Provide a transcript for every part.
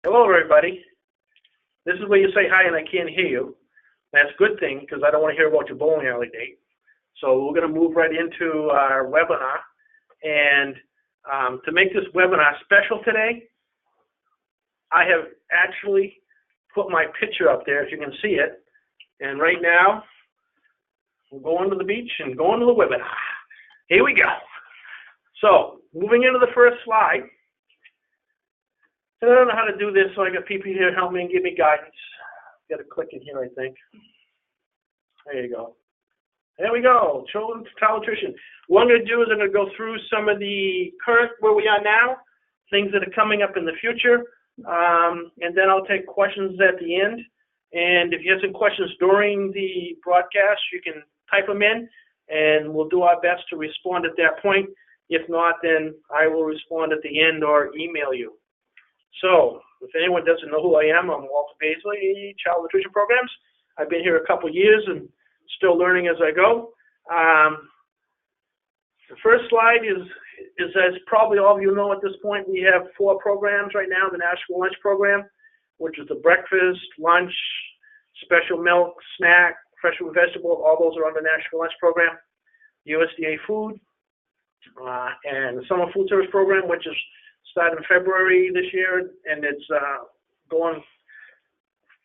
Hello, everybody. This is where you say hi and I can't hear you. That's a good thing because I don't want to hear about your bowling alley date. So we're going to move right into our webinar. And to make this webinar special today, I have actually put my picture up there, if you can see it. And right now, we're going to the beach and going to the webinar. Here we go. So moving into the first slide. I don't know how to do this, so I got people here to help me and give me guidance. Got to click in here, I think. There you go. There we go. Children's nutrition. What I'm going to do is I'm going to go through some of the current where we are now, things that are coming up in the future, and then I'll take questions at the end. And if you have some questions during the broadcast, you can type them in, and we'll do our best to respond at that point. If not, then I will respond at the end or email you. So, if anyone doesn't know who I am, I'm Walter Paisley, Child Nutrition Programs. I've been here a couple years and still learning as I go. The first slide is, as probably all of you know at this point, we have 4 programs right now. The National Lunch Program, which is the breakfast, lunch, special milk, snack, fresh fruit and vegetable, all those are on the National Lunch Program. USDA Food, and the Summer Food Service Program, which is started in February this year, and it's going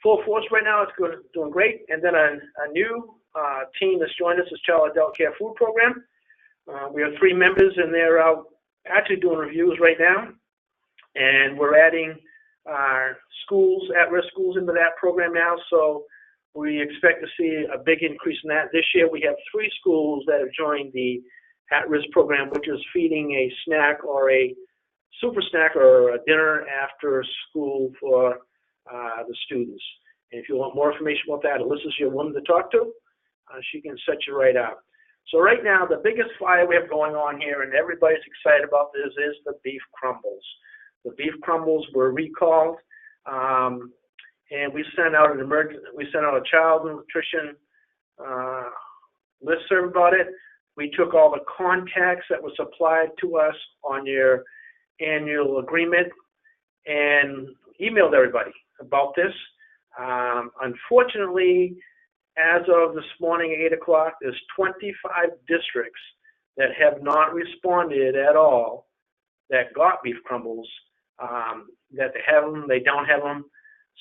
full force right now. It's doing great. And then a new team that's joined us is Child Adult Care Food Program. We have 3 members, and they're out actually doing reviews right now. And we're adding schools, at-risk schools, into that program now. So we expect to see a big increase in that. This year we have 3 schools that have joined the at-risk program, which is feeding a snack or a super snack or a dinner after school for the students. And if you want more information about that, Alyssa's your woman to talk to. She can set you right up. So right now, the biggest fire we have going on here, and everybody's excited about this, is the beef crumbles. The beef crumbles were recalled, and we sent out a child nutrition listserv about it. We took all the contacts that were supplied to us on your annual agreement and emailed everybody about this. Unfortunately, as of this morning at 8 o'clock, there's 25 districts that have not responded at all that got beef crumbles, that they have them, they don't have them.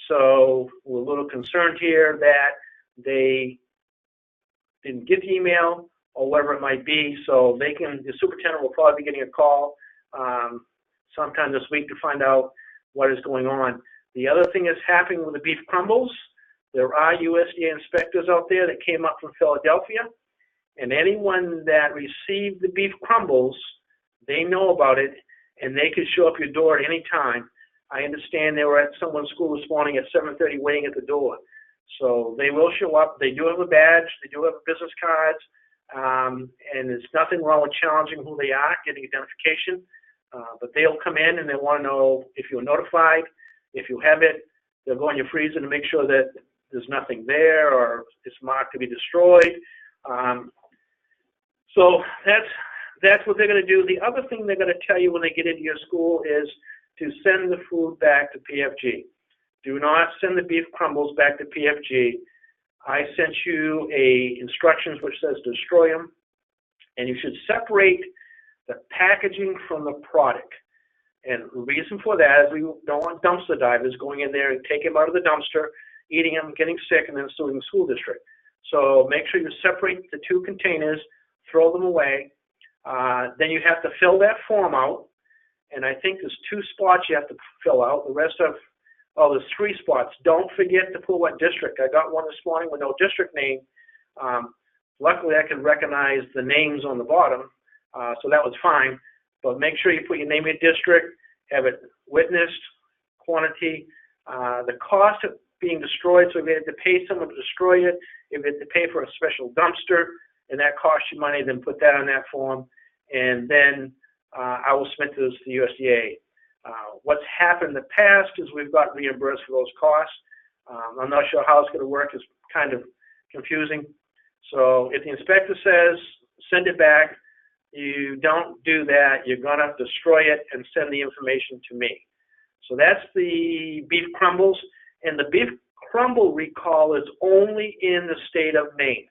So we're a little concerned here that they didn't get the email or whatever it might be. So the superintendent will probably be getting a call sometime this week to find out what is going on. The other thing that's happening with the beef crumbles, there are USDA inspectors out there that came up from Philadelphia, and anyone that received the beef crumbles, they know about it, and they could show up your door at any time. I understand they were at someone's school this morning at 7:30 waiting at the door. So they will show up. They do have a badge. They do have business cards, and there's nothing wrong with challenging who they are, getting identification. But they'll come in and they want to know if you're notified. If you have it, they'll go in your freezer to make sure that there's nothing there or it's marked to be destroyed. So that's what they're going to do. The other thing they're going to tell you when they get into your school is to send the food back to PFG. Do not send the beef crumbles back to PFG. I sent you instructions which says destroy them, and you should separate the packaging from the product. And the reason for that is we don't want dumpster divers going in there and taking them out of the dumpster, eating them, getting sick, and then suing the school district. So make sure you separate the 2 containers, throw them away. Then you have to fill that form out. And I think there's 2 spots you have to fill out. The rest there's 3 spots. Don't forget to put what district. I got one this morning with no district name. Luckily, I can recognize the names on the bottom. So that was fine, but make sure you put your name and district, have it witnessed, quantity, the cost of being destroyed. So if you had to pay someone to destroy it, if you had to pay for a special dumpster, and that costs you money, then put that on that form, and then I will submit this to the USDA. What's happened in the past is we've got reimbursed for those costs. I'm not sure how it's going to work. It's kind of confusing. So if the inspector says send it back, you don't do that, you're going to destroy it and send the information to me. So that's the beef crumbles, and the beef crumble recall is only in the state of Maine.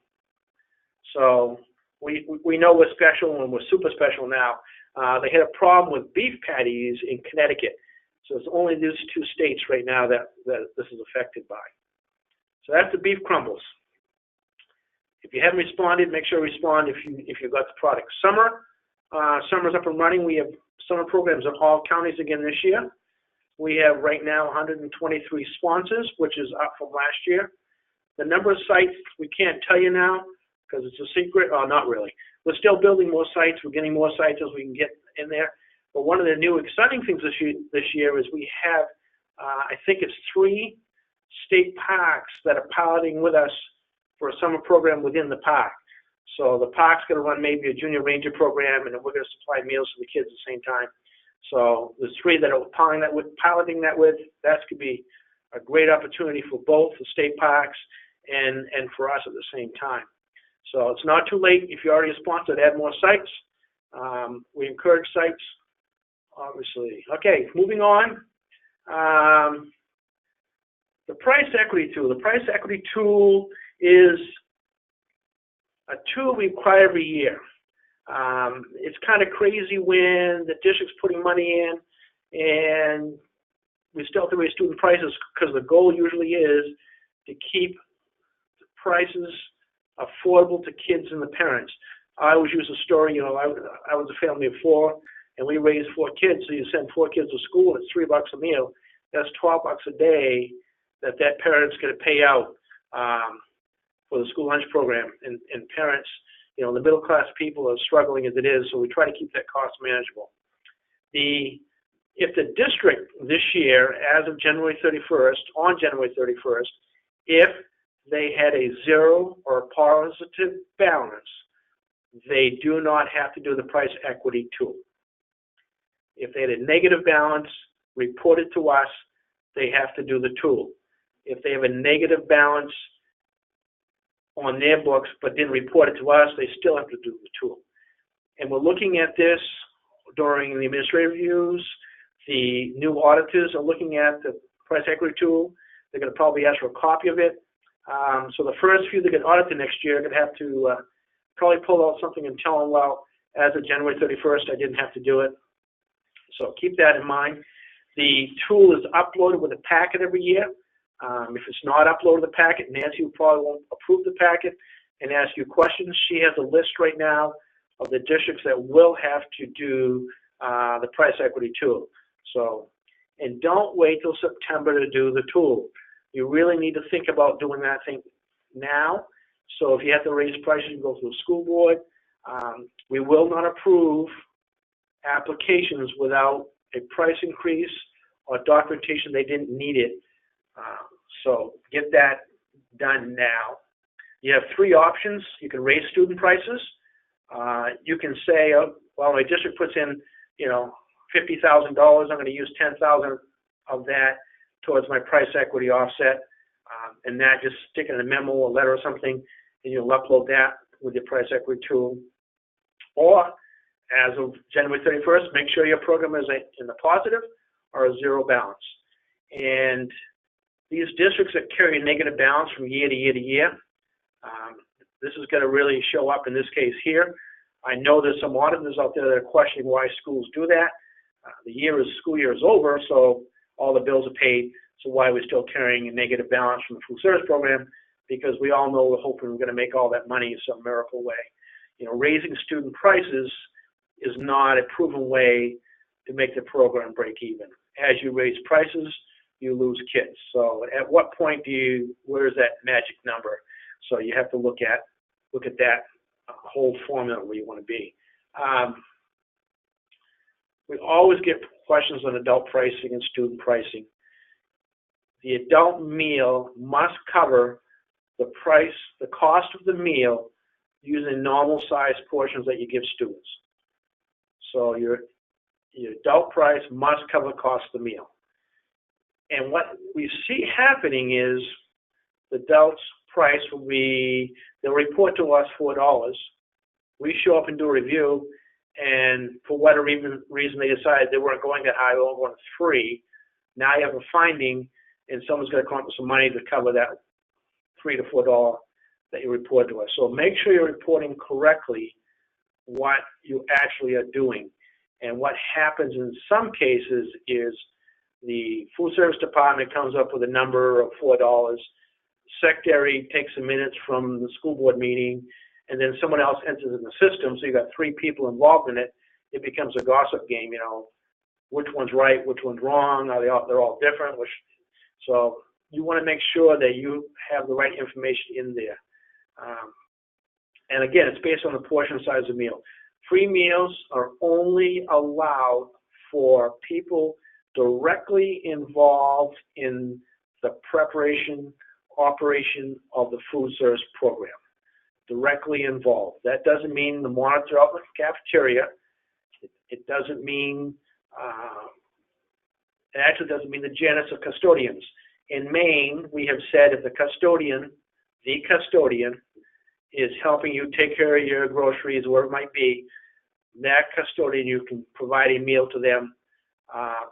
So we know we're special and we're super special now. They had a problem with beef patties in Connecticut. So it's only these two states right now that this is affected by. So that's the beef crumbles. If you haven't responded, make sure to respond if you got the product. Summer's up and running. We have summer programs in all counties again this year. We have right now 123 sponsors, which is up from last year. The number of sites we can't tell you now because it's a secret. Oh, not really. We're still building more sites. We're getting more sites as we can get in there. But one of the new exciting things this year is we have, I think it's 3 state parks that are piloting with us for a summer program within the park. So the park's going to run maybe a junior ranger program, and then we're going to supply meals to the kids at the same time. So there's 3 that are piloting that with. That could be a great opportunity for both the state parks and for us at the same time. So it's not too late if you're already a sponsor to add more sites. We encourage sites, obviously. Okay, moving on. The price equity tool. The price equity tool is a tool we acquire every year. It's kind of crazy when the district's putting money in and we still have to raise student prices because the goal usually is to keep the prices affordable to kids and the parents. I always use a story, I was a family of 4 and we raised 4 kids, so you send 4 kids to school, it's $3 a meal. That's $12 a day that parent's going to pay out for the school lunch program. And parents, the middle class people are struggling as it is, so we try to keep that cost manageable. If the district this year, as of January 31st, on January 31st, if they had a 0 or a positive balance, they do not have to do the price equity tool. If they had a negative balance, report it to us, they have to do the tool. If they have a negative balance on their books but didn't report it to us, they still have to do the tool. And we're looking at this during the administrative reviews. The new auditors are looking at the price equity tool. They're going to probably ask for a copy of it. So the first few that get audited next year are going to have to probably pull out something and tell them, well, as of January 31st, I didn't have to do it. So keep that in mind. The tool is uploaded with a packet every year. If it's not uploaded the packet, Nancy probably won't approve the packet and ask you questions. She has a list right now of the districts that will have to do the price equity tool. So, and don't wait till September to do the tool. You really need to think about doing that thing now. So if you have to raise prices, you go through the school board. We will not approve applications without a price increase or documentation they didn't need it. So get that done now. You have 3 options. You can raise student prices. You can say, well, my district puts in, $50,000. I'm going to use $10,000 of that towards my price equity offset, and that just stick in a memo or letter or something, and you'll upload that with your price equity tool. Or, as of January 31st, make sure your program is in the positive or a 0 balance. And these districts that carry a negative balance from year to year to year, this is going to really show up in this case here. I know there's some auditors out there that are questioning why schools do that. The school year is over, so all the bills are paid. So why are we still carrying a negative balance from the food service program? Because we all know we're hoping we're going to make all that money in some miracle way. Raising student prices is not a proven way to make the program break even. As you raise prices, you lose kids. So at what point where's that magic number? So you have to look at that whole formula where you want to be. We always get questions on adult pricing and student pricing. The adult meal must cover the cost of the meal using normal size portions that you give students. So your adult price must cover the cost of the meal. And what we see happening is the adult's price will be, they'll report to us $4. We show up and do a review, and for whatever reason they decided they weren't going that high, they were going to $3. Now you have a finding, and someone's going to come up with some money to cover that $3 to $4 that you report to us. So make sure you're reporting correctly what you actually are doing. And what happens in some cases is the food service department comes up with a number of $4. Secretary takes the minutes from the school board meeting, and then someone else enters in the system. So you've got 3 people involved in it. It becomes a gossip game, you know, which one's right, which one's wrong, they're all different. So you want to make sure that you have the right information in there. And again, it's based on the portion size of the meal. Free meals are only allowed for people directly involved in the preparation, operation of the food service program. Directly involved. That doesn't mean the monitor out in the cafeteria. It doesn't mean, it actually doesn't mean the janitors or custodians. In Maine, we have said if the custodian is helping you take care of your groceries, whatever it might be, that custodian, you can provide a meal to them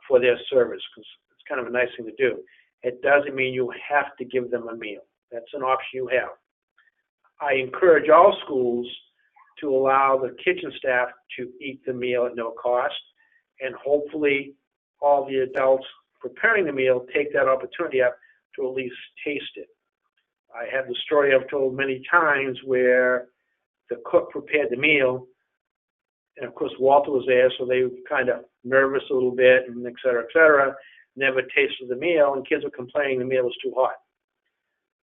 for their service, because it's kind of a nice thing to do. It doesn't mean you have to give them a meal. That's an option you have. I encourage all schools to allow the kitchen staff to eat the meal at no cost, and hopefully all the adults preparing the meal take that opportunity up to at least taste it. I have the story I've told many times where the cook prepared the meal, and of course Walter was there, so they were kind of nervous a little bit, and et cetera, never tasted the meal, and kids were complaining the meal was too hot.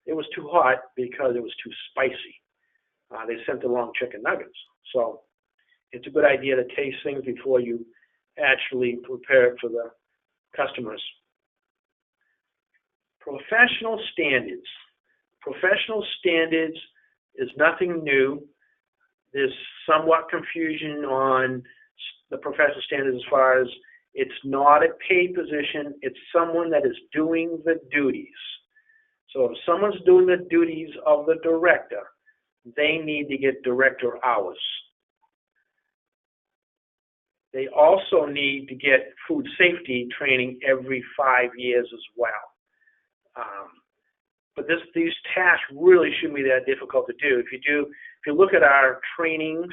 It was too hot because it was too spicy. They sent the wrong chicken nuggets. So it's a good idea to taste things before you actually prepare it for the customers. Professional standards. Professional standards is nothing new. There's somewhat confusion on the professional standards as far as it's not a paid position. It's someone that is doing the duties. So if someone's doing the duties of the director, they need to get director hours. They also need to get food safety training every 5 years as well. But these tasks really shouldn't be that difficult to do. If you look at our trainings,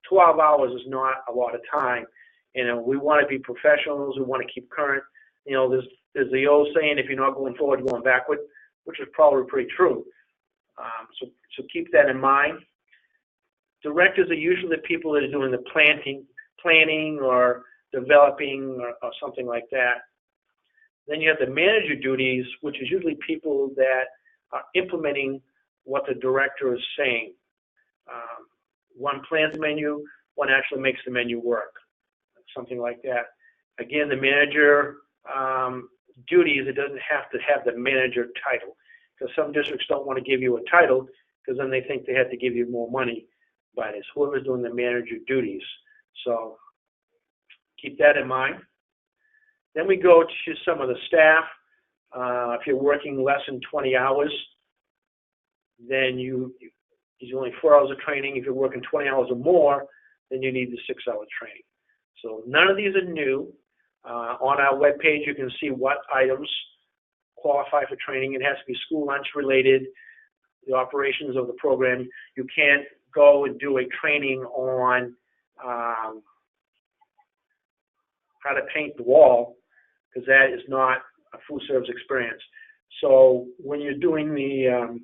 12 hours is not a lot of time. You know, we want to be professionals. We want to keep current. You know, there's the old saying, if you're not going forward, you're going backward, which is probably pretty true. So keep that in mind. Directors are usually the people that are doing the planning or developing or something like that. Then you have the manager duties, which is usually people that are implementing what the director is saying. One plans the menu, one actually makes the menu work, something like that. Again, the manager duties, it doesn't have to have the manager title, because some districts don't want to give you a title because then they think they have to give you more money by this. Whoever's doing the manager duties. So keep that in mind. Then we go to some of the staff. If you're working less than 20 hours, then there's only 4 hours of training. If you're working 20 hours or more, then you need the 6-hour training. So none of these are new. On our webpage, you can see what items qualify for training. It has to be school lunch related, the operations of the program. You can't go and do a training on how to paint the wall, because that is not a food service experience. So when you're doing the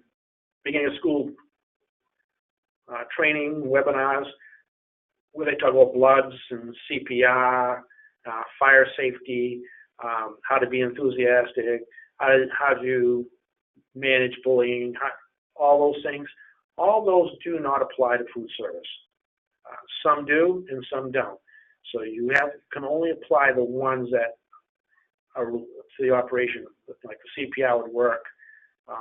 beginning of school training webinars, where they talk about bloods and CPR, fire safety, how to be enthusiastic, how to manage bullying, all those things, all those do not apply to food service. Some do and some don't. So you can only apply the ones that are to the operation, like the CPR would work,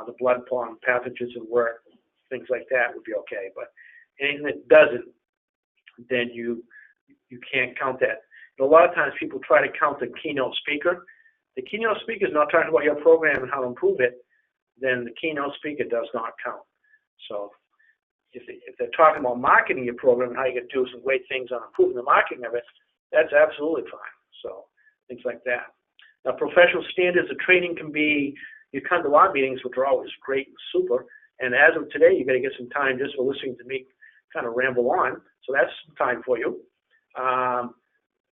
the blood-borne pathogens would work, things like that would be okay. But anything that doesn't, then you can't count that. And a lot of times people try to count the keynote speaker. The keynote speaker is not talking about your program and how to improve it, then the keynote speaker does not count. So if they're talking about marketing your program and how you can do some great things on improving the marketing of it, that's absolutely fine. So things like that. Professional standards of training can be, you come to our meetings, which are always great and super, and as of today, you're going to get some time just for listening to me kind of ramble on, so that's some time for you.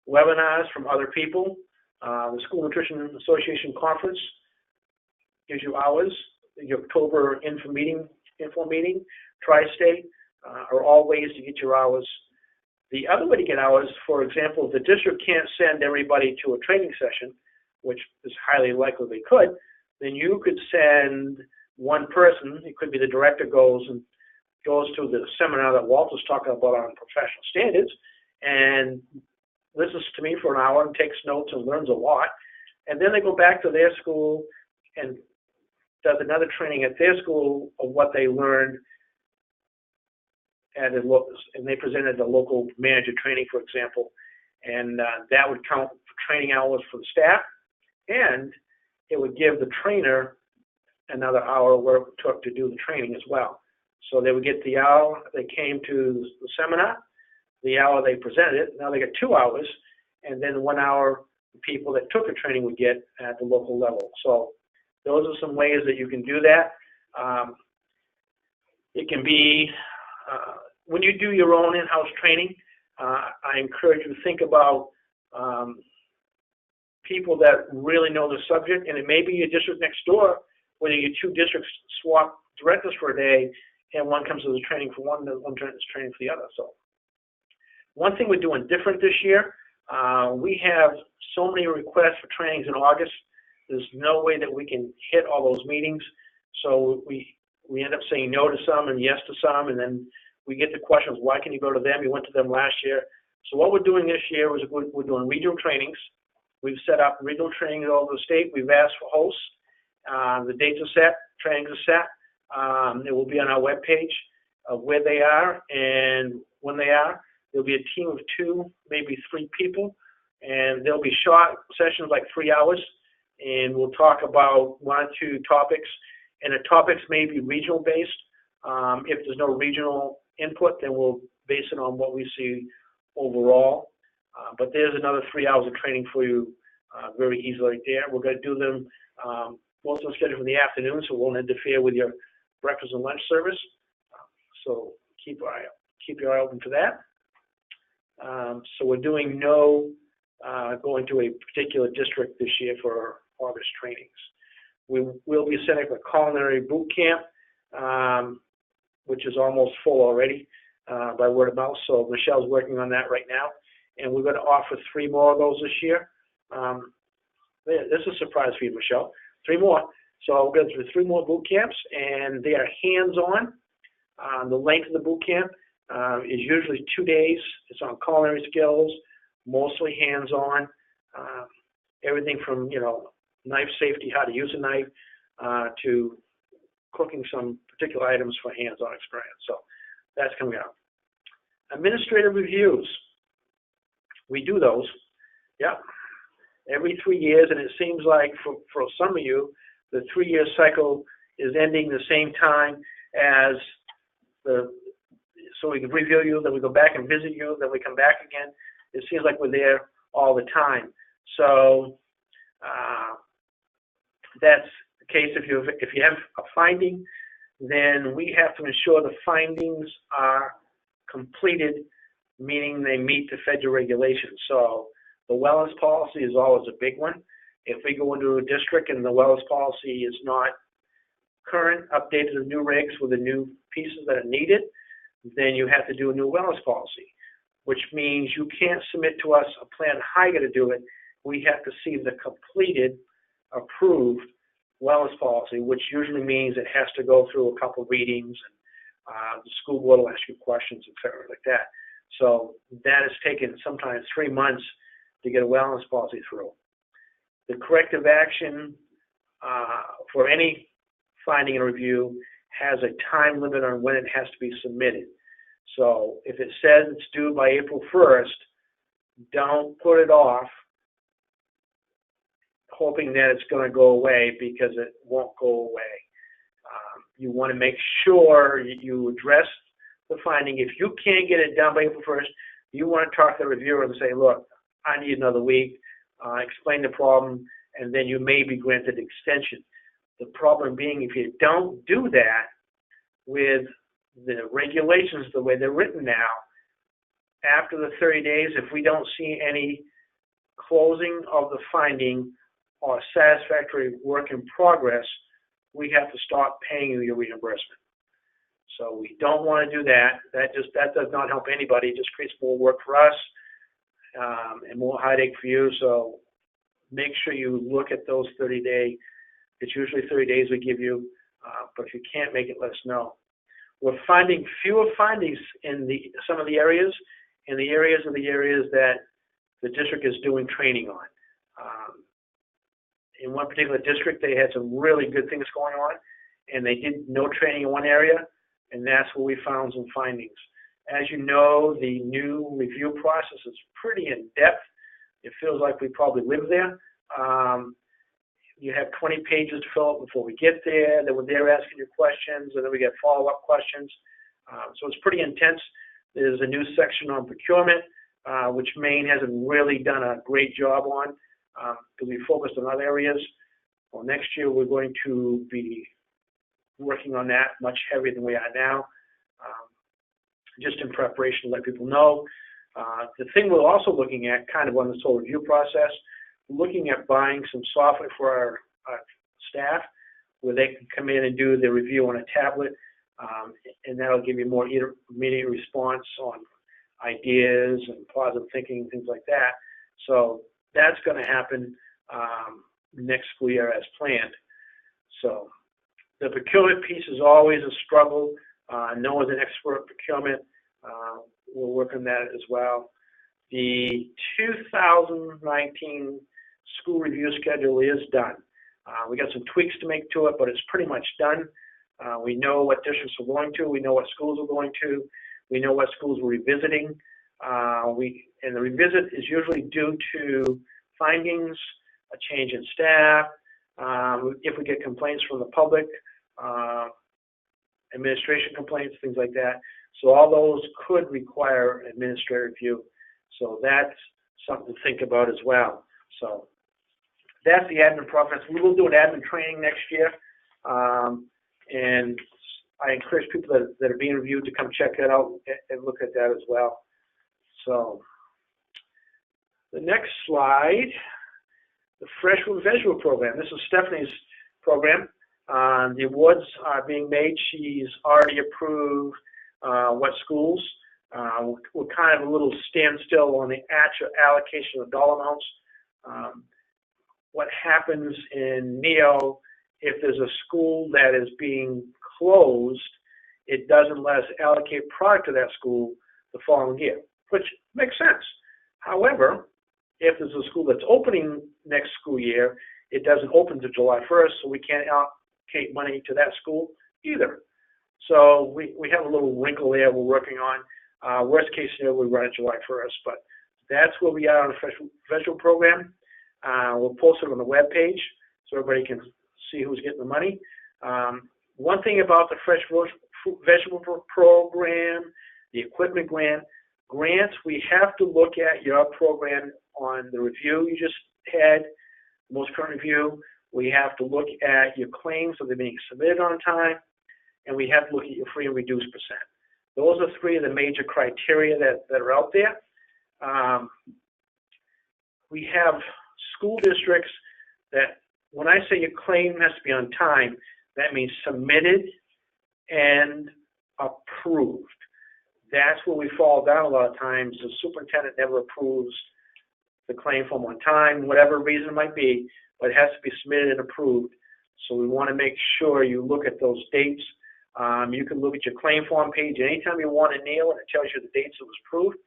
Webinars from other people. The School Nutrition Association Conference gives you hours. The October info meeting, Tri-State, are all ways to get your hours. The other way to get hours, for example, if the district can't send everybody to a training session, which is highly likely they could, then you could send one person. It could be the director goes to the seminar that Walter's talking about on professional standards and listens to me for an hour and takes notes and learns a lot. And then they go back to their school and does another training at their school of what they learned, and they presented the local manager training, for example, and that would count for training hours for the staff, and it would give the trainer another hour where it took to do the training as well. So they would get the hour they came to the seminar, the hour they presented it. Now they get 2 hours, and then 1 hour the people that took the training would get at the local level. So those are some ways that you can do that. It can be, when you do your own in-house training, I encourage you to think about people that really know the subject, and it may be your district next door, whether your 2 districts swap directors for a day, and one comes to the training for one, and one is training for the other. So one thing we're doing different this year, we have so many requests for trainings in August. There's no way that we can hit all those meetings. So we end up saying no to some and yes to some, and then we get the questions, why can you go to them? You went to them last year. So what we're doing this year is we're doing regional trainings. We've set up regional trainings all over the state. We've asked for hosts. The dates are set, trainings are set. It will be on our webpage of where they are and when they are. There'll be a team of 2, maybe 3 people, and there'll be short sessions like 3 hours, and we'll talk about 1 or 2 topics, and the topics may be regional based. If there's no regional input, then we'll base it on what we see overall. But there's another 3 hours of training for you very easily right there. We're going to do them, most of them scheduled for the afternoon, so it won't interfere with your breakfast and lunch service. So keep your eye open for that. So we're doing no going to a particular district this year for August trainings. We will be setting up a culinary boot camp, which is almost full already by word of mouth. So Michelle's working on that right now, and we're going to offer 3 more of those this year. This is a surprise for you, Michelle. 3 more. So we're going to do 3 more boot camps, and they are hands-on. The length of the boot camp is usually 2 days. It's on culinary skills, mostly hands-on. Everything from, knife safety, how to use a knife, to cooking some particular items for hands-on experience. So that's coming out. Administrative reviews. We do those. Yep. Every 3 years, and it seems like for some of you, the 3-year cycle is ending the same time as so we can review you, then we go back and visit you, then we come back again. It seems like we're there all the time. So that's the case. If you have a finding, then we have to ensure the findings are completed, meaning they meet the federal regulations. So the wellness policy is always a big one. If we go into a district and the wellness policy is not current, updated with new regs with the new pieces that are needed, then you have to do a new wellness policy, which means you can't submit to us a plan how you're going to do it. We have to see the completed, approved wellness policy, which usually means it has to go through a couple readings, and the school board will ask you questions, et cetera, like that. So that has taken sometimes 3 months to get a wellness policy through. The corrective action for any finding and review has a time limit on when it has to be submitted. So if it says it's due by April 1st, don't put it off hoping that it's going to go away, because it won't go away. You want to make sure you address the finding. If you can't get it done by April 1st, you want to talk to the reviewer and say, look, I need another week, explain the problem, and then you may be granted extension. The problem being, if you don't do that with the regulations the way they're written now, after the 30 days, if we don't see any closing of the finding or satisfactory work in progress, we have to stop paying you your reimbursement. So we don't want to do that. That does not help anybody. It just creates more work for us and more headache for you. So make sure you look at those 30-day. It's usually 30 days we give you, but if you can't make it, let us know. We're finding fewer findings in some of the areas, that the district is doing training on. In one particular district, they had some really good things going on, and they did no training in one area, and that's where we found some findings. As you know, the new review process is pretty in-depth. It feels like we probably live there. You have 20 pages to fill out before we get there. Then we're there asking you questions, and then we get follow-up questions. So it's pretty intense. There's a new section on procurement, which Maine hasn't really done a great job on because we focused on other areas. Well, next year we're going to be working on that much heavier than we are now, just in preparation to let people know. The thing we're also looking at, kind of on this whole review process, looking at buying some software for our staff where they can come in and do the review on a tablet, and that'll give you more immediate response on ideas and positive thinking, things like that. So that's going to happen next school year as planned. So the procurement piece is always a struggle. No one's an expert in procurement. We're working on that as well. The 2019 school review schedule is done. We got some tweaks to make to it, but it's pretty much done. We know what districts we're going to. We know what schools we're going to. We know what schools we're revisiting. And the revisit is usually due to findings, a change in staff, if we get complaints from the public, administration complaints, things like that. So all those could require administrative review. So that's something to think about as well. So that's the admin process. We will do an admin training next year. And I encourage people that are being reviewed to come check that out and look at that as well. So the next slide, the Freshman Vegetable Program. This is Stephanie's program. The awards are being made. She's already approved what schools. We're kind of a little standstill on the actual allocation of dollar amounts. What happens in NEO, if there's a school that is being closed, it doesn't let us allocate product to that school the following year, which makes sense. However, if there's a school that's opening next school year, it doesn't open to July 1st, so we can't allocate money to that school either. So we have a little wrinkle there we're working on. Worst case scenario, we run it July 1st, but that's where we are on the Fresh Vegetable Program. We'll post it on the web page so everybody can see who's getting the money. One thing about the Fresh Vegetable Program, the equipment grants, we have to look at your program on the review you just had, the most current review. We have to look at your claims, so they're being submitted on time, and we have to look at your free and reduced percent. Those are three of the major criteria that are out there. We have school districts that, when I say your claim has to be on time, that means submitted and approved. That's where we fall down a lot of times. The superintendent never approves the claim form on time, whatever reason it might be, but it has to be submitted and approved. So we want to make sure you look at those dates. You can look at your claim form page anytime you want to nail it. It tells you the dates it was approved.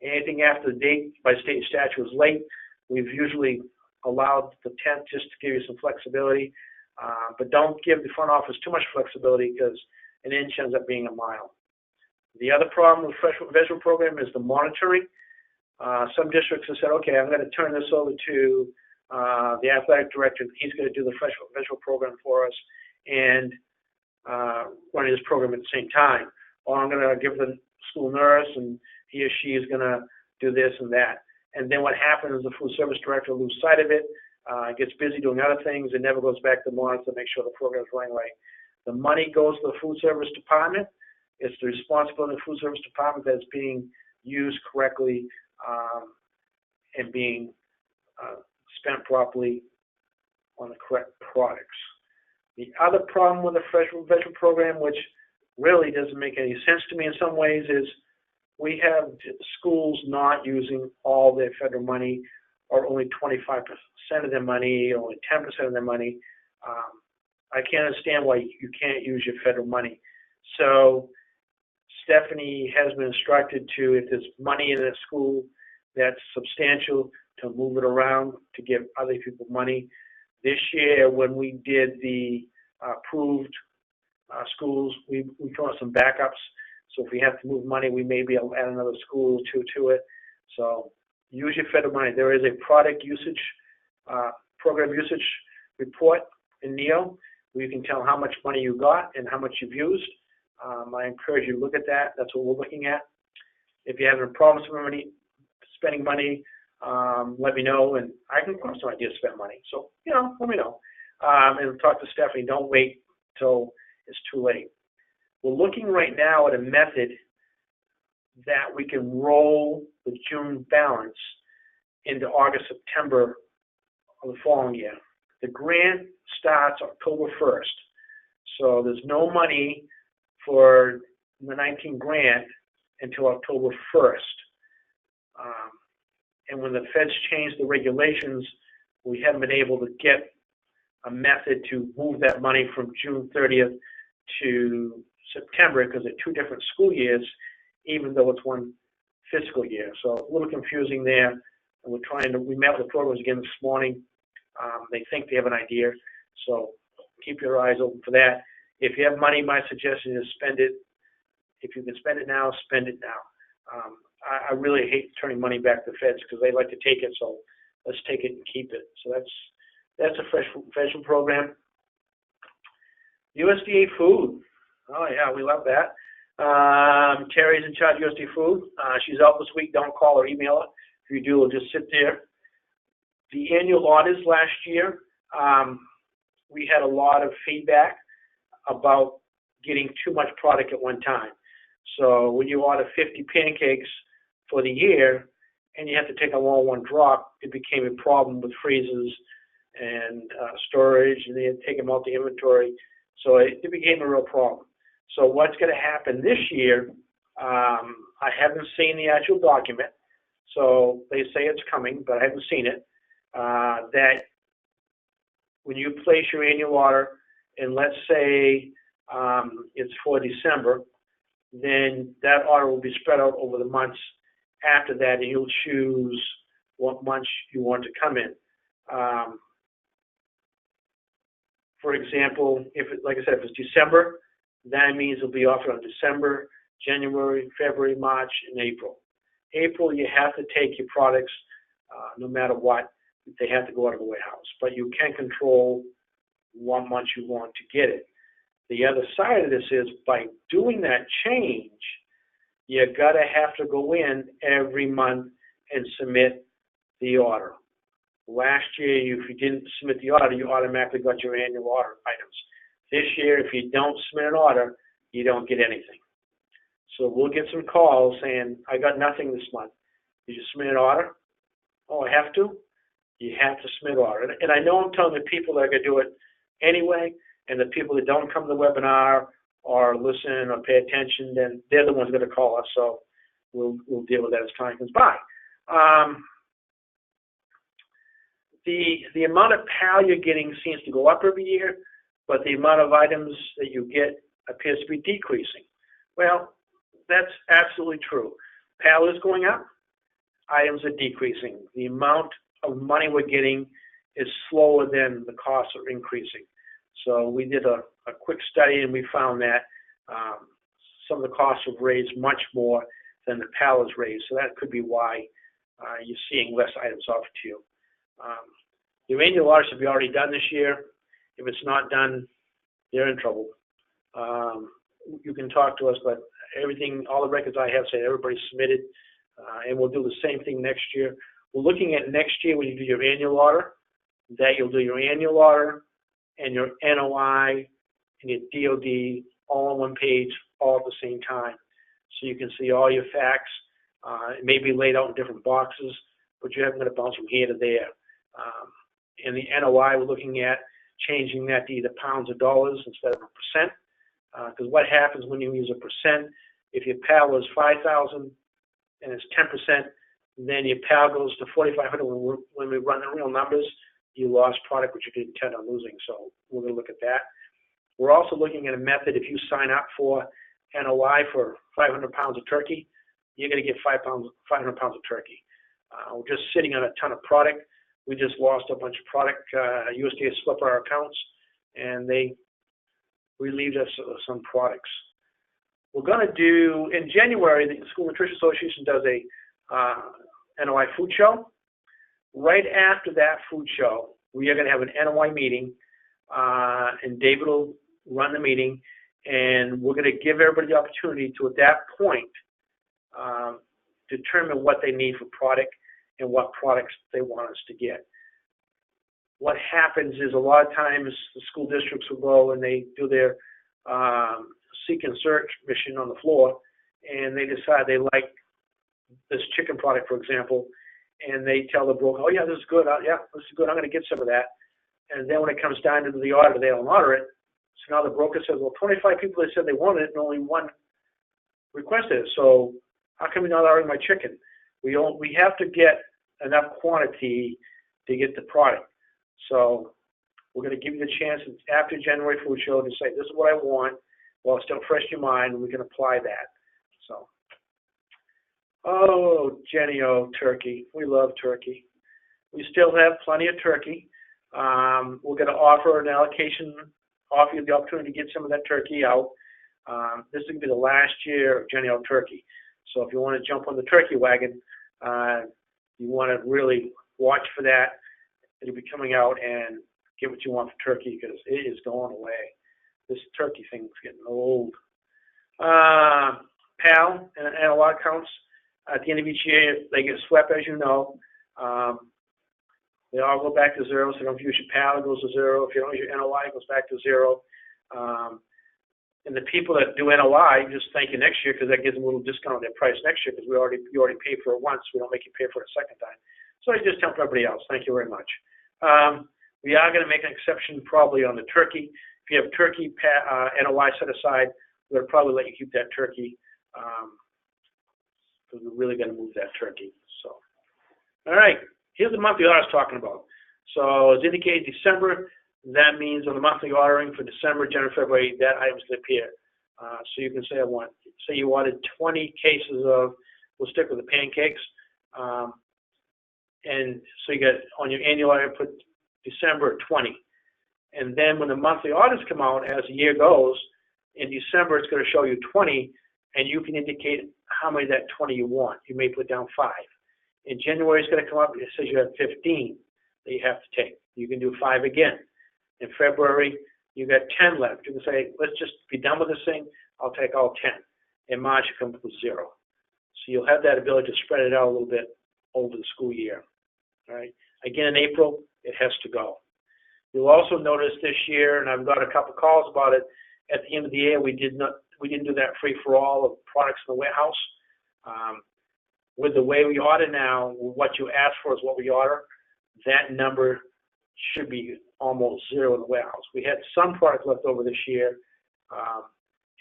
Anything after the date by state statute is late, we've usually allowed the 10th just to give you some flexibility. But don't give the front office too much flexibility because an inch ends up being a mile. The other problem with the Fresh Vegetable Program is the monitoring. Some districts have said, okay, I'm going to turn this over to the athletic director. He's going to do the Fresh Vegetable Program for us and running this program at the same time. Or I'm going to give the school nurse and he or she is going to do this and that. And then what happens is the food service director will lose sight of it. gets busy doing other things and never goes back to monitor to make sure the program is running right. The money goes to the food service department. It's the responsibility of the food service department that it's being used correctly and being spent properly on the correct products. The other problem with the fresh fruit vegetable program, which really doesn't make any sense to me in some ways, is we have schools not using all their federal money, or only 25% of their money, or only 10% of their money. I can't understand why you can't use your federal money. So Stephanie has been instructed to, if there's money in a school that's substantial, to move it around to give other people money. This year, when we did the approved schools, we thought some backups. So if we have to move money, we may be able to add another school or two to it. So use your federal money. There is a product usage, program usage report in NEO where you can tell how much money you got and how much you've used. I encourage you to look at that. That's what we're looking at. If you have any problems with spending money, let me know, and I can come up with some ideas to spend money. So, let me know. And talk to Stephanie. Don't wait till it's too late. We're looking right now at a method that we can roll the June balance into August, September of the following year. The grant starts October 1st. So there's no money for the 19 grant until October 1st. And when the feds changed the regulations, we haven't been able to get a method to move that money from June 30th to September, because they're two different school years, even though it's one fiscal year. So a little confusing there. And we met with the programs again this morning. They think they have an idea. So keep your eyes open for that. If you have money, my suggestion is spend it. If you can spend it now, spend it now. I really hate turning money back to the feds because they like to take it, so let's take it and keep it. So that's a fresh fruit vegetable program. USDA food. Oh, yeah, we love that. Terry's in charge of USDA food. She's out this week. Don't call or email her. If you do, we'll just sit there. The annual audits last year, we had a lot of feedback about getting too much product at one time. So when you order 50 pancakes for the year and you have to take them all in one drop, it became a problem with freezers and storage, and they had to take them out to inventory. So it became a real problem. So what's going to happen this year, I haven't seen the actual document. So they say it's coming, but I haven't seen it, that when you place your annual order, and let's say it's for December, then that order will be spread out over the months after that, and you'll choose what months you want to come in. For example, like I said, if it's December, that means it'll be offered on December, January, February, March, and April. April, you have to take your products, no matter what. They have to go out of the warehouse. But you can control what month you want to get it. The other side of this is, by doing that change, you got to have to go in every month and submit the order. Last year, if you didn't submit the order, you automatically got your annual order items. This year, if you don't submit an order, you don't get anything. So we'll get some calls saying, I got nothing this month. Did you submit an order? Oh, I have to? You have to submit an order. And I know I'm telling the people that are going to do it anyway, and the people that don't come to the webinar or listen or pay attention, then they're the ones going to call us. So we'll deal with that as time goes by. The amount of PAL you're getting seems to go up every year, but the amount of items that you get appears to be decreasing. Well, that's absolutely true. PAL is going up. Items are decreasing. The amount of money we're getting is slower than the costs are increasing. So we did a quick study, and we found that some of the costs have raised much more than the PAL has raised. So that could be why you're seeing less items offered to you. Your annual orders should be already done this year. If it's not done, you're in trouble. You can talk to us, but everything, all the records I have say everybody's submitted, and we'll do the same thing next year. We're looking at next year when you do your annual order. that you'll do your annual order and your NOI and your DOD all on one page, all at the same time. So you can see all your facts. It may be laid out in different boxes, but you haven't got to bounce from here to there. In the NOI, we're looking at changing that to either pounds or dollars instead of a percent. Because what happens when you use a percent, if your PAL is 5,000 and it's 10%, then your PAL goes to 4,500. When we run the real numbers, you lost product which you didn't intend on losing. So we're going to look at that. We're also looking at a method. If you sign up for NOI for 500 pounds of turkey, you're going to get 500 pounds of turkey. We're just sitting on a ton of product. We just lost a bunch of product. USDA split our accounts, and they relieved us of some products. We're going to do, in January, the School Nutrition Association does a NOI food show. Right after that food show, we are going to have an NOI meeting, and David will run the meeting, and we're going to give everybody the opportunity to, at that point, determine what they need for product and what products they want us to get. What happens is a lot of times the school districts will go and they do their seek and search mission on the floor, and they decide they like this chicken product, for example, and they tell the broker, oh yeah, this is good, yeah, this is good, I'm going to get some of that. And then when it comes down to the order, they don't order it. So now the broker says, well, 25 people, they said they wanted it, and only one requested it. So how come you're not ordering my chicken? We have to get enough quantity to get the product. So we're going to give you the chance after January Food Show to say, this is what I want, while it's still fresh in your mind, and we can apply that. So, oh, Jenny, oh, turkey. We love turkey. We still have plenty of turkey. We're going to offer an allocation, offer you the opportunity to get some of that turkey out. This is going to be the last year of Jenny O turkey. So if you want to jump on the turkey wagon, you want to really watch for that. It'll be coming out, and get what you want for turkey, because it is going away. This turkey thing's getting old. PAL and analog counts, at the end of each year, they get swept, as you know. They all go back to zero, so if you use your PAL, it goes to zero. If you don't use your NOI, it goes back to zero. And the people that do NOI, just thank you next year, because that gives them a little discount on their price next year, because you already paid for it once. We don't make you pay for it a second time. So I just tell everybody else, thank you very much. We are going to make an exception probably on the turkey. If you have turkey NOI set aside, we're going to probably let you keep that turkey, because we're really going to move that turkey. So, all right, here's the monthly order I was talking about. So as indicated, December, that means on the monthly ordering for December, January, February, that item's going to appear. So you can say say you wanted 20 cases of, we'll stick with the pancakes. And so you get on your annual order, put December 20. And then when the monthly orders come out, as the year goes, in December it's going to show you 20, and you can indicate how many of that 20 you want. You may put down 5. In January it's going to come up, it says you have 15 that you have to take. You can do 5 again. In February, you got 10 left. You can say, let's just be done with this thing. I'll take all 10. In March, you come up with 0. So you'll have that ability to spread it out a little bit over the school year. All right. Again, in April, it has to go. You'll also notice this year, and I've got a couple calls about it, at the end of the year, we didn't do that free-for-all of products in the warehouse. With the way we order now, what you ask for is what we order. That number should be almost 0 in the warehouse. We had some product left over this year,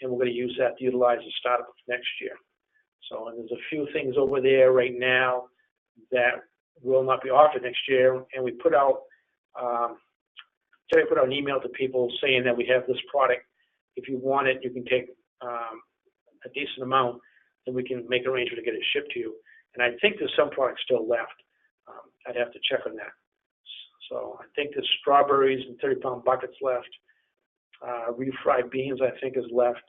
and we're going to use that to utilize the startup of next year. So, and there's a few things over there right now that will not be offered next year, and we put out an email to people saying that we have this product. If you want it, you can take a decent amount, and we can make arrangements to get it shipped to you. And I think there's some products still left. I'd have to check on that. So I think there's strawberries and 30-pound buckets left. Refried beans, I think, is left.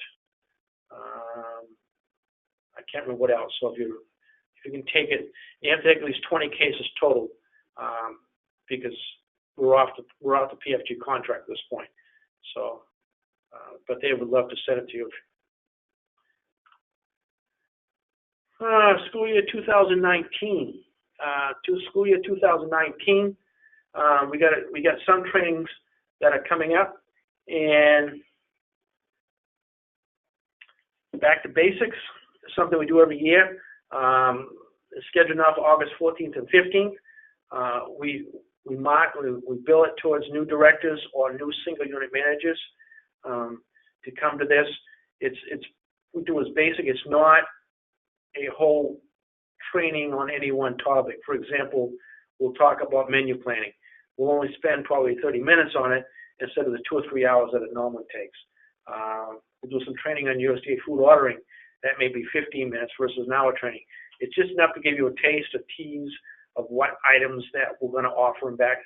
I can't remember what else. So if you can take it, you have to take at least 20 cases total, because we're off the PFG contract at this point. So, but they would love to send it to you. School year 2019. School year 2019. We got some trainings that are coming up, and back to basics, something we do every year. It's scheduled now for August 14th and 15th. We bill it towards new directors or new single unit managers to come to this. We do as basic. It's not a whole training on any one topic. For example, we'll talk about menu planning. We'll only spend probably 30 minutes on it instead of the 2 or 3 hours that it normally takes. We'll do some training on USDA food ordering. That may be 15 minutes versus an hour training. It's just enough to give you a taste, a tease of what items that we're going to offer them back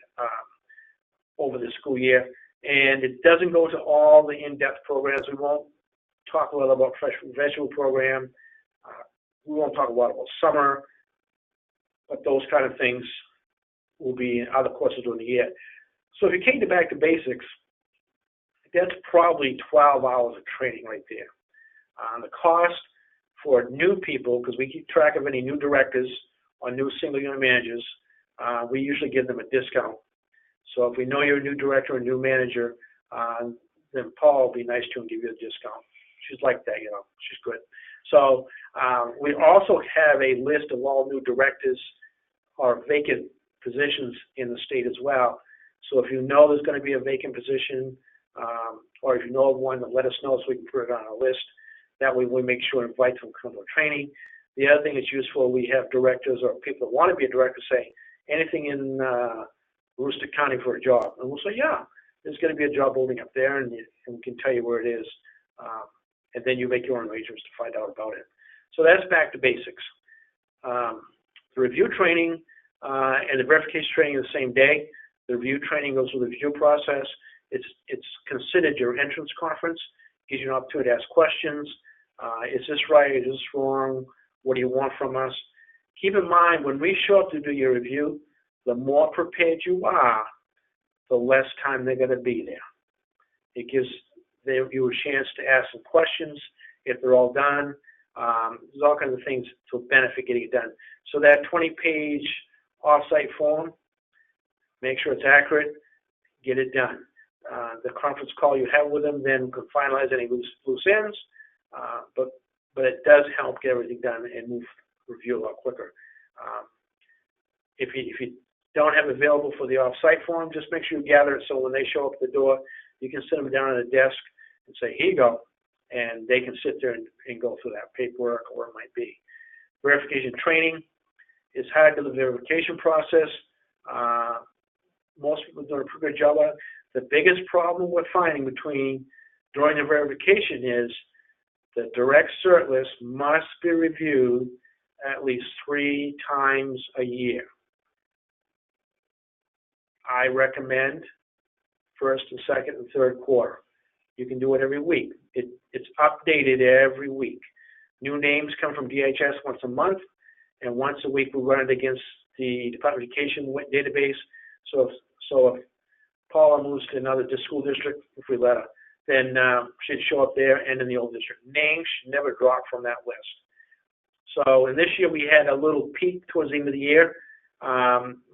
over the school year. And it doesn't go to all the in-depth programs. We won't talk a lot about fresh fruit vegetable program. We won't talk a lot about summer, but those kind of things will be in other courses during the year. So if you came to back to basics, that's probably 12 hours of training right there. The cost for new people, because we keep track of any new directors or new single unit managers, we usually give them a discount. So if we know you're a new director or a new manager, then Paul will be nice to and give you a discount. She's like that, she's good. So we also have a list of all new directors or vacant positions in the state as well. So if you know there's going to be a vacant position, or if you know of one, let us know so we can put it on our list. That way we make sure to invite them to come to training. The other thing that's useful, we have directors or people that want to be a director say, anything in Worcester County for a job. And we'll say, yeah, there's going to be a job opening up there, and we can tell you where it is. And then you make your own arrangements to find out about it. So that's back to basics. The review training and the verification training are the same day. The review training goes through the review process. It's considered your entrance conference. Gives you an opportunity to ask questions. Is this right? Is this wrong? What do you want from us? Keep in mind, when we show up to do your review, the more prepared you are, the less time they're going to be there. It gives you a chance to ask some questions if they're all done. There's all kinds of things to benefit getting it done. So that 20-page off-site form, make sure it's accurate, get it done. The conference call you have with them then can finalize any loose ends, but it does help get everything done and move review a lot quicker. If you don't have available for the off-site form, just make sure you gather it so when they show up at the door, you can sit them down at a desk and say, here you go, and they can sit there and go through that paperwork or what it might be. Verification training is hard to the verification process. Most people do a pretty good job of it. The biggest problem we're finding during the verification is the direct cert list must be reviewed at least 3 times a year. I recommend first and second and third quarter. You can do it every week. It's updated every week. New names come from DHS once a month, and once a week we run it against the Department of Education database. So if Paula moves to another school district, if we let her, then she'd show up there and in the old district. Names should never drop from that list. So in this year we had a little peak towards the end of the year.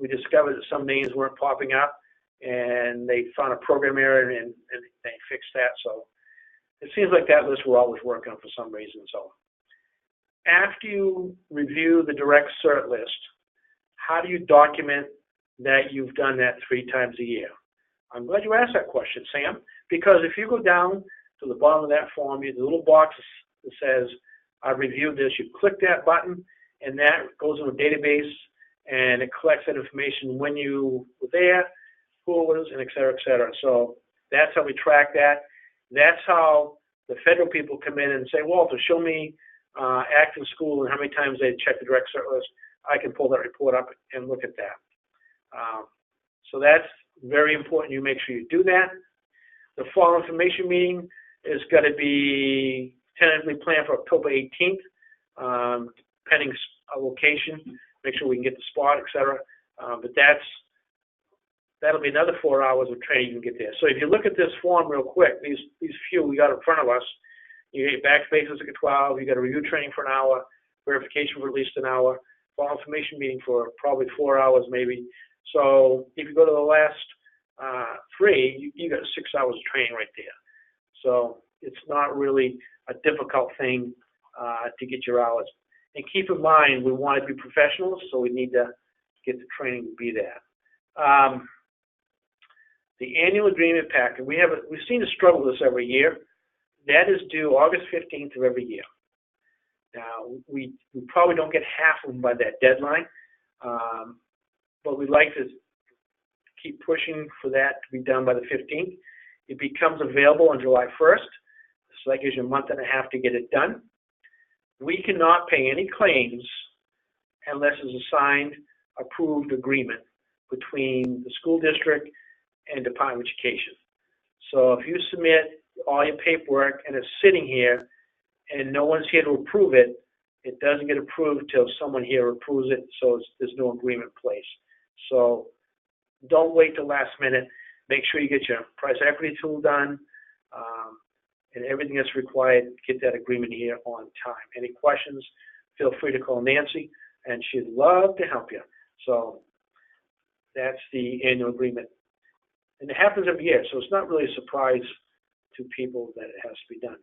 We discovered that some names weren't popping up, and they found a program error and they fixed that. So it seems like that list we're always working on for some reason. So after you review the direct cert list, how do you document that you've done that 3 times a year? I'm glad you asked that question, Sam, because if you go down to the bottom of that form, you have the little box that says, I've reviewed this. You click that button, and that goes into a database, and it collects that information when you were there, who it was, and et cetera, et cetera. So that's how we track that. That's how the federal people come in and say, Walter, show me active school and how many times they check the direct cert list. I can pull that report up and look at that. So that's very important. You make sure you do that. The fall information meeting is going to be tentatively planned for October 18th, pending a location. Make sure we can get the spot, et cetera. But that'll be another 4 hours of training you can get there. So if you look at this form real quick, these few we got in front of us, you get back basics at 12, you got a review training for an hour, verification for at least an hour, fall information meeting for probably 4 hours maybe, So if you go to the last 3, you got 6 hours of training right there. So it's not really a difficult thing to get your hours. And keep in mind, we want to be professionals, so we need to get the training to be that. The annual agreement packet, we've seen a struggle with this every year. That is due August 15th of every year. Now, we probably don't get half of them by that deadline, but we'd like to keep pushing for that to be done by the 15th. It becomes available on July 1st, so that gives you a month and a half to get it done. We cannot pay any claims unless there's a signed, approved agreement between the school district and Department of Education. So if you submit all your paperwork and it's sitting here and no one's here to approve it, it doesn't get approved till someone here approves it, so there's no agreement in place. So don't wait till last minute. Make sure you get your price equity tool done and everything that's required. Get that agreement here on time. Any questions, feel free to call Nancy, and she'd love to help you. So that's the annual agreement. And it happens every year, so it's not really a surprise to people that it has to be done.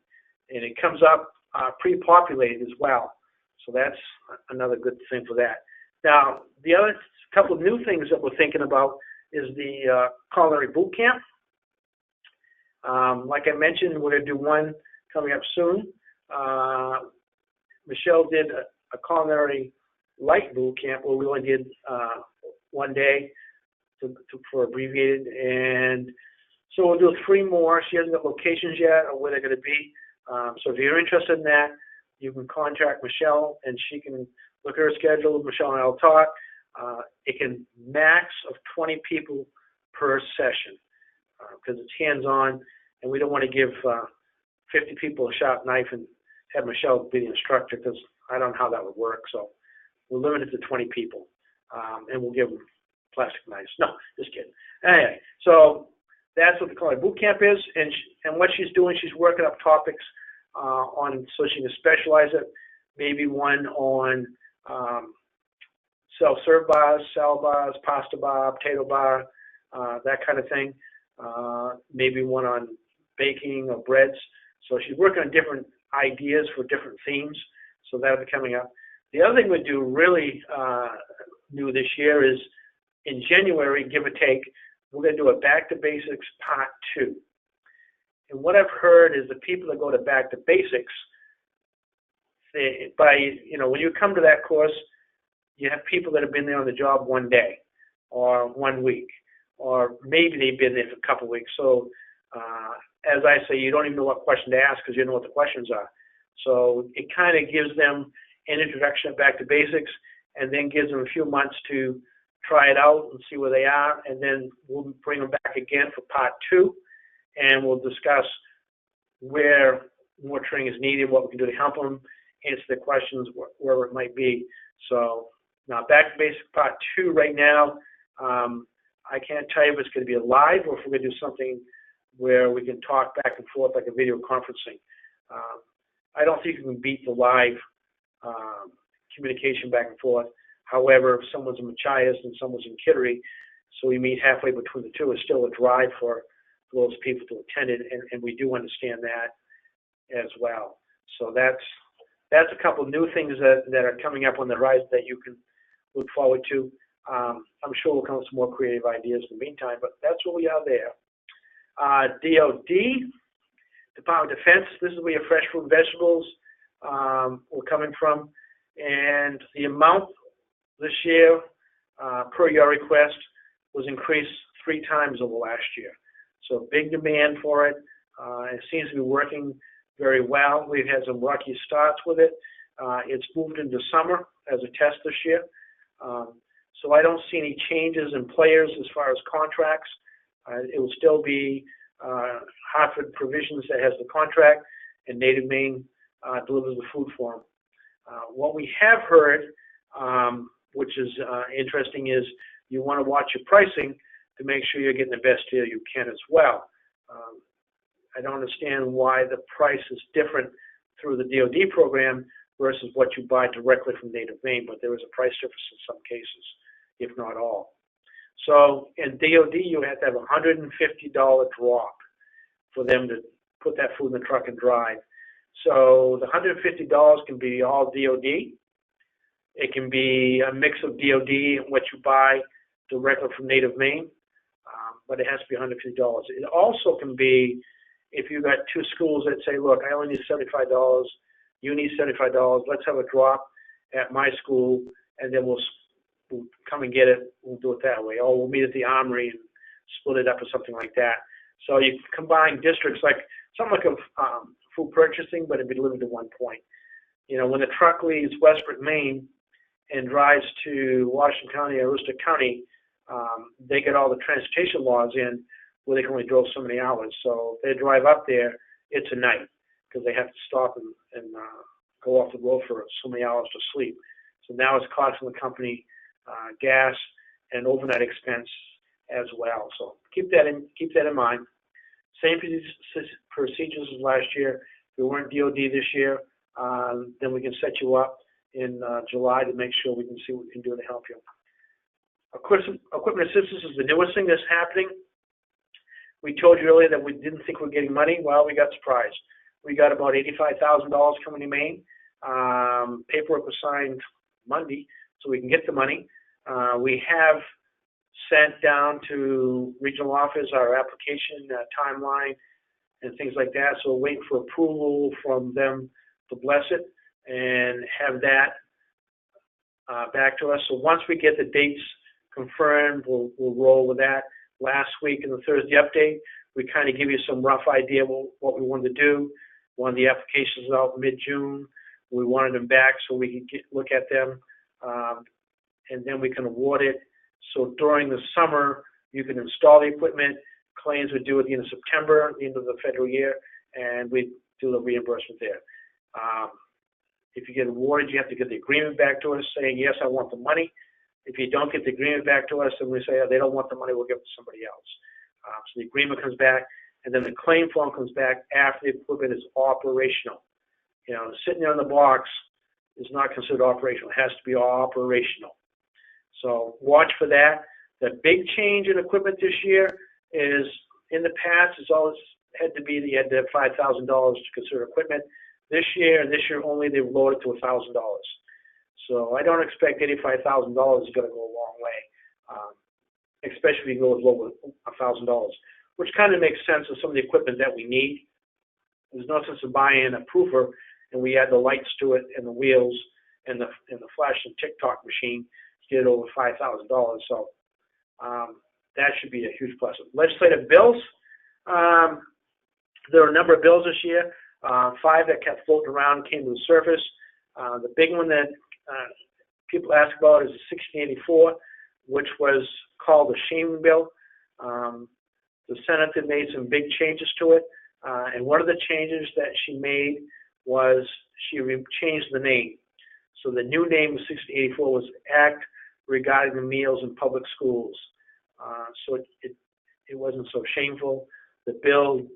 And it comes up pre-populated as well, so that's another good thing for that. Now, the other couple of new things that we're thinking about is the culinary boot camp. Like I mentioned, we're going to do one coming up soon. Michelle did a culinary light boot camp where we only did one day for abbreviated, and so we'll do 3 more. She hasn't got locations yet or where they're going to be. So if you're interested in that, you can contact Michelle, and she can look at her schedule. Michelle and I will talk. It can max of 20 people per session because it's hands-on, and we don't want to give 50 people a sharp knife and have Michelle be the instructor because I don't know how that would work. So we'll limit it to 20 people, and we'll give them plastic knives. No, just kidding. Anyway, so that's what the culinary boot camp is, and what she's doing, she's working up topics on, so she can specialize it. Maybe one on self-serve bars, salad bars, pasta bar, potato bar, that kind of thing. Maybe one on baking or breads. So she's working on different ideas for different themes. So that'll be coming up. The other thing we do really new this year is in January, give or take, we're going to do a Back to Basics Part 2. And what I've heard is the people that go to Back to Basics, when you come to that course, you have people that have been there on the job one day or 1 week, or maybe they've been there for a couple of weeks. So as I say, you don't even know what question to ask because you don't know what the questions are. So it kind of gives them an introduction back to basics and then gives them a few months to try it out and see where they are. And then we'll bring them back again for Part 2, and we'll discuss where more training is needed, what we can do to help them, answer their questions, wherever it might be. So now Back to Basics Part 2 right now, I can't tell you if it's going to be live or if we're going to do something where we can talk back and forth like a video conferencing. I don't think you can beat the live communication back and forth. However, if someone's in Machias and someone's in Kittery, so we meet halfway between the two, it's still a drive for those people to attend it, and we do understand that as well. So that's a couple of new things that are coming up on the horizon that you can look forward to. I'm sure we'll come up with some more creative ideas in the meantime, but that's where we are there. DOD, Department of Defense, this is where your fresh fruit and vegetables were coming from. And the amount this year, per your request, was increased 3 times over last year. So big demand for it. It seems to be working very well. We've had some rocky starts with it. It's moved into summer as a test this year. So I don't see any changes in players as far as contracts. It will still be Hartford Provisions that has the contract, and Native Maine delivers the food for them. What we have heard, which is interesting, is you want to watch your pricing to make sure you're getting the best deal you can as well. I don't understand why the price is different through the DOD program versus what you buy directly from Native Maine, but there is a price difference in some cases, if not all. So in DOD, you have to have a $150 drop for them to put that food in the truck and drive. So the $150 can be all DOD. It can be a mix of DOD and what you buy directly from native Maine, but it has to be $150. It also can be if you've got two schools that say, look, I only need $75, you need $75, let's have a drop at my school, and then we'll come and get it. We'll do it that way. Or we'll meet at the Armory and split it up or something like that. So you combine districts like something like a food purchasing, but it'd be limited to one point. You know, when the truck leaves Westbrook, Maine, and drives to Washington County or Worcester County, they get all the transportation laws in where they can only drove so many hours. So if they drive up there, it's a night because they have to stop and go off the road for so many hours to sleep. So now it's costing the company gas and overnight expense as well. So keep that in mind. Same procedures as last year. If we weren't DOD this year, then we can set you up in July to make sure we can see what we can do to help you. Equipment assistance is the newest thing that's happening. We told you earlier that we didn't think we were getting money. Well, we got surprised. We got about $85,000 coming to Maine. Paperwork was signed Monday, so we can get the money. We have sent down to regional office our application timeline and things like that. So we're waiting for approval from them to bless it and have that back to us. So once we get the dates confirmed, we'll roll with that. Last week in the Thursday update, we kind of give you some rough idea of what we wanted to do. One of the applications out mid-June. We wanted them back so we could look at them, and then we can award it. So during the summer, you can install the equipment. Claims would due at the end of September, the end of the federal year, and we do the reimbursement there. If you get awarded, you have to get the agreement back to us saying, yes, I want the money. If you don't get the agreement back to us, then we say, oh, they don't want the money, we'll give it to somebody else. So the agreement comes back, and then the claim form comes back after the equipment is operational. You know, sitting there in the box is not considered operational. It has to be operational. So watch for that. The big change in equipment this year is, in the past, it's always had to be that you had to have $5,000 to consider equipment. This year only, they've lowered it to $1,000. So I don't expect $85,000 is going to go a long way, especially if you go as low as $1,000, which kind of makes sense of some of the equipment that we need. There's no sense of buying a proofer and we add the lights to it and the wheels and the flash and TikTok machine to get it over $5,000. So that should be a huge plus. Legislative bills. There are a number of bills this year. 5 that kept floating around came to the surface. The big one that people ask about is the 1684, which was called the shaming bill. The Senate had made some big changes to it, and one of the changes that she made was she changed the name. So the new name of 1684 was Act Regarding the Meals in Public Schools. So it wasn't so shameful. The bill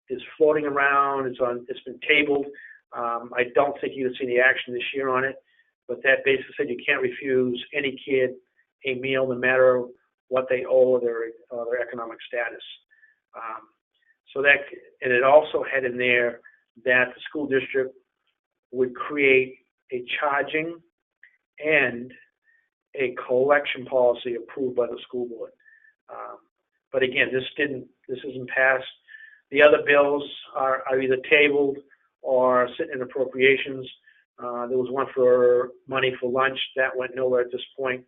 is floating around. It's been tabled. I don't think you'll see any action this year on it, but that basically said you can't refuse any kid a meal no matter what they owe or their economic status. And it also had in there that the school district would create a charging and a collection policy approved by the school board. But again, this isn't passed. The other bills are either tabled or sitting in appropriations. There was one for money for lunch that went nowhere at this point.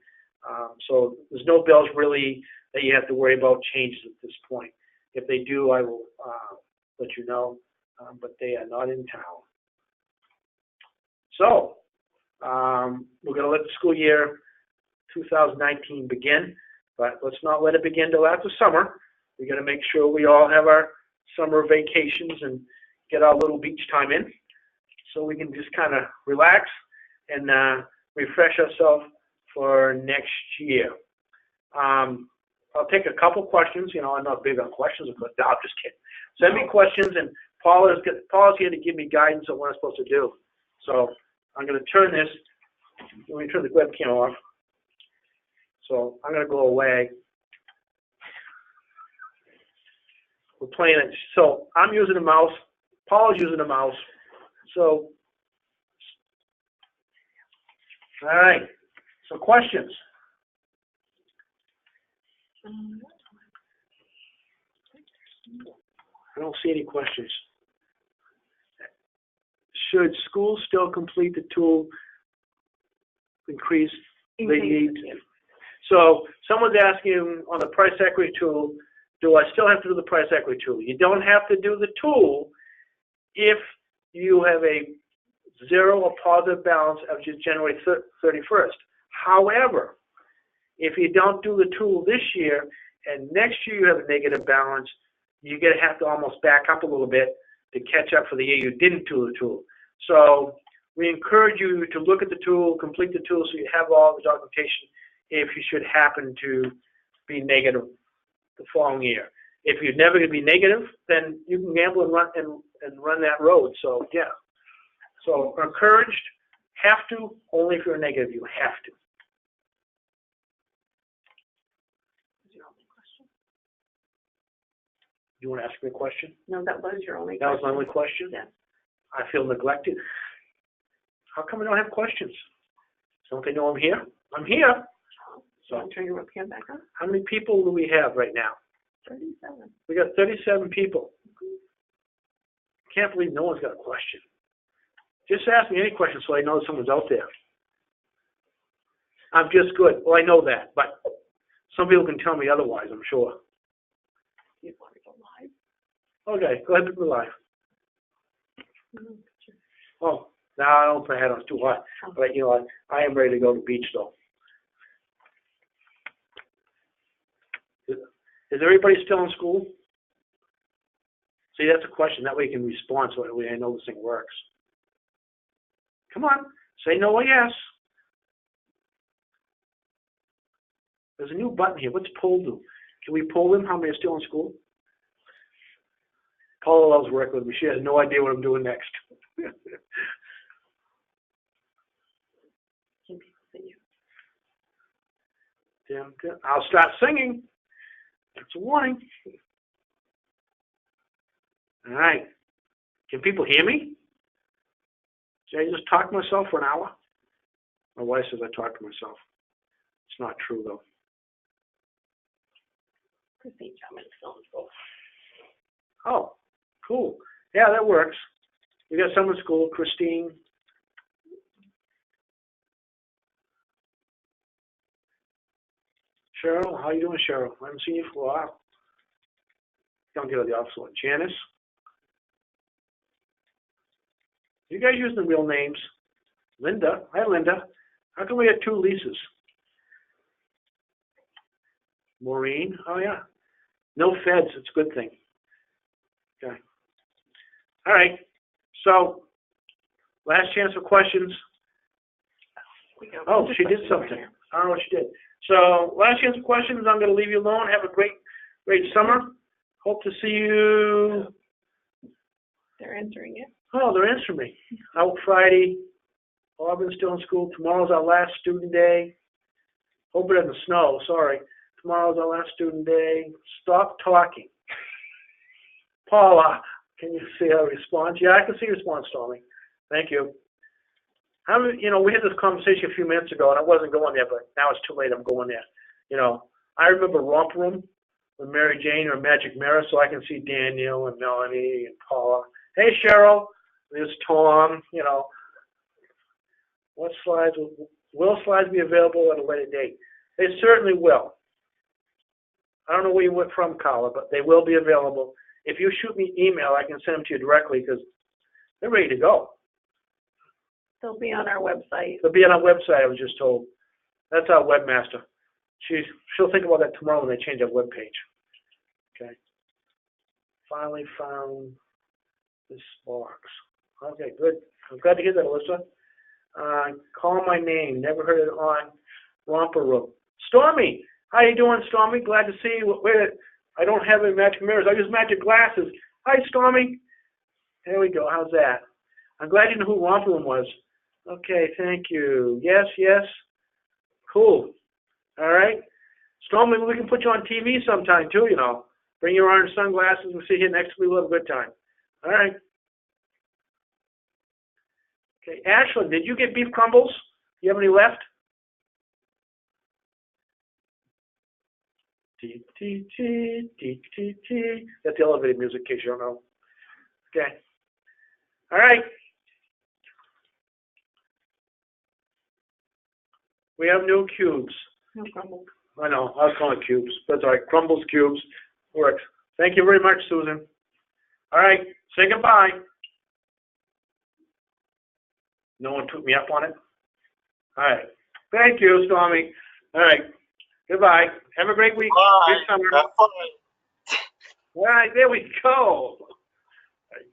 So there's no bills really that you have to worry about changes at this point. If they do, I will let you know, but they are not in town. So we're going to let the school year 2019 begin, but let's not let it begin till after summer. We're going to make sure we all have our summer vacations and get our little beach time in so we can just kind of relax and refresh ourselves for next year. I'll take a couple questions. You know, I'm not big on questions, but no, I'm just kidding. Send me questions, and Paula's here to give me guidance on what I'm supposed to do. So I'm going to turn this. Let me turn the webcam off. So I'm going to go away we're playing it. So I'm using a mouse. Paula's using a mouse. So, all right. So questions? I don't see any questions. Should schools still complete the tool increase they need? So someone's asking on the price equity tool, do I still have to do the price equity tool? You don't have to do the tool if you have a zero or positive balance of January 31st. However, if you don't do the tool this year and next year you have a negative balance, you're going to have to almost back up a little bit to catch up for the year you didn't do the tool. So we encourage you to look at the tool, complete the tool so you have all the documentation if you should happen to be negative the following year. If you're never going to be negative, then you can gamble and run that road. So, yeah. So encouraged, have to, only if you're negative, you have to. You want to ask me a question? No, that was your only question. That was my only question? Yes. I feel neglected. How come I don't have questions? Don't they know I'm here? I'm here. So I'll turn your webcam back on. How many people do we have right now? 37. We got 37 people. Can't believe no one's got a question. Just ask me any question so I know someone's out there. I'm just good. Well, I know that, but some people can tell me otherwise, I'm sure. You want to go live? Okay, go ahead and go live. Oh, no, I don't put my head on. It's too hot. But, you know, I am ready to go to the beach, though. Is everybody still in school? See, that's a question. That way you can respond so that way I know this thing works. Come on. Say no or yes. There's a new button here. What's poll do? Can we poll them how many are still in school? Paula loves working with me. She has no idea what I'm doing next. I'll start singing. That's a warning. All right. Can people hear me? Did I just talk to myself for an hour? My wife says I talk to myself. It's not true, though. Oh, cool. Yeah, that works. We got someone in school, Christine. Cheryl, how you doing, Cheryl? I haven't seen you for a while. Don't get out of the office one. Janice. You guys using the real names? Linda. Hi, Linda. How come we had two Lisas? Maureen. Oh, yeah. No feds. It's a good thing. Okay. All right. So, last chance for questions. Oh, she did something. I don't know what she did. So, last chance for questions. I'm going to leave you alone. Have a great summer. Hope to see you. They're answering it. Oh, they're answering me. Out Friday. Auburn's still in school. Tomorrow's our last student day. Hope it doesn't snow. Sorry. Tomorrow's our last student day. Stop talking. Paula, can you see her response? Yeah, I can see your response, Tommy. Thank you. You know, we had this conversation a few minutes ago, and I wasn't going there, but now it's too late. I'm going there. You know, I remember Romp Room with Mary Jane or Magic Mirror, so I can see Daniel and Melanie and Paula. Hey, Cheryl. There's Tom. You know, what slides will slides be available at a later date? They certainly will. I don't know where you went from, Carla, but they will be available. If you shoot me an email, I can send them to you directly because they're ready to go. They'll be on our website. They'll be on our website, I was just told. That's our webmaster. She'll think about that tomorrow when they change our webpage. Okay. Finally found this box. Okay, good. I'm glad to hear that, Alyssa. Call my name. Never heard it on Romper Room. Stormy. How you doing, Stormy? Glad to see you. Wait, I don't have any magic mirrors. I use magic glasses. Hi, Stormy. There we go. How's that? I'm glad you know who Romper Room was. Okay, thank you. Yes, yes. Cool. All right. Stormy, we can put you on TV sometime, too, you know. Bring your orange sunglasses. We'll see you next week. We'll have a good time. All right. Okay, Ashlyn, did you get beef crumbles? Do you have any left? T, T, T, T, T, T. That's the elevator music, in case you don't know. Okay. All right. We have new cubes. No crumbles. I know, I was calling it cubes. That's all right. Crumbles, cubes. Works. Thank you very much, Susan. All right. Say goodbye. No one took me up on it? All right. Thank you, Stormy. All right. Goodbye. Have a great week. Bye. Good summer. Have fun. All right, there we go. All right,